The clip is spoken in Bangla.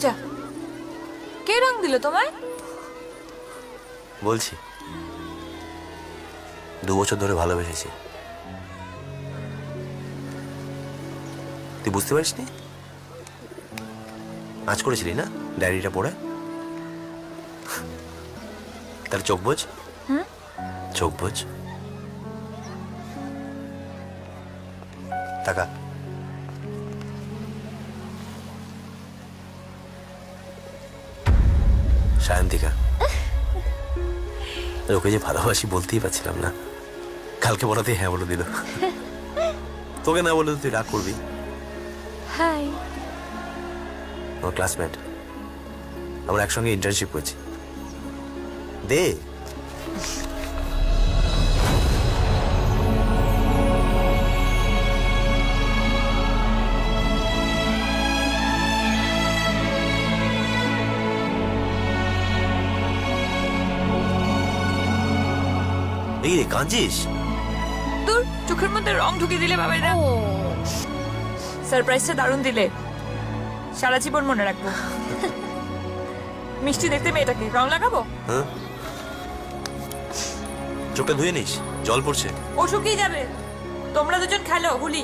যা, কে রং দিল তোমায়? বলছি 2 বছর ধরে ভালোবেসেছি। তুই বুঝতে পারিসনি? আজ করেছিলি না ডায়েরিটা পড়ে? তাহলে চোখ বোঝ, চোখ বোঝ। টাকা সায়ন্তিকা, ওকে যে ভালোবাসি বলতেই পারছিলাম না, কালকে বলাতেই হ্যাঁ বলে দিল। তোকে না বলে তুই রাগ করবি। হাই। আমার ক্লাসমেট, আমরা একসঙ্গে ইন্টার্নশিপ করছি। দে এই রে, কাঁদছিস? তোর চোখের মধ্যে রং ঢুকিয়ে দিলে বাবাই না। সারপ্রাইজটা দারুণ দিলে, সারা জীবন মনে রাখবো। মিষ্টি দেখতে মেয়েটাকে রং লাগাবো। হ্যাঁ, চোখটা ধুয়ে নিস, জল পড়ছে। ও শুকিয়ে যাবে। তোমরা দুজন খেলো হোলি।